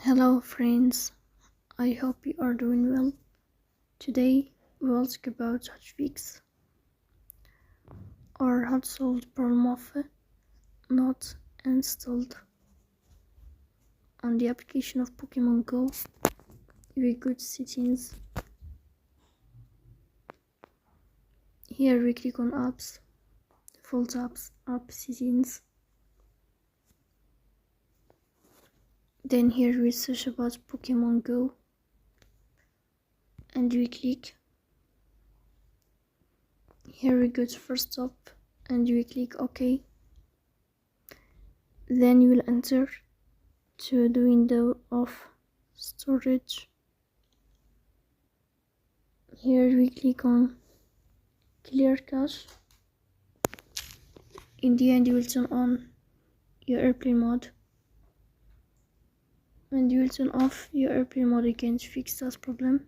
Hello friends, I hope you are doing well. Today we will talk about how to fix or how to solve the problem of not installed on the application of Pokémon Go. We go to settings. Here we click on apps, default apps, app settings. Then here we search about Pokémon Go and we click. Here we go to first stop and we click OK. Then you will enter to the window of storage. Here we click on clear cache. In the end you will turn on your airplane mode and you will turn off your airplane mode again to fix that problem.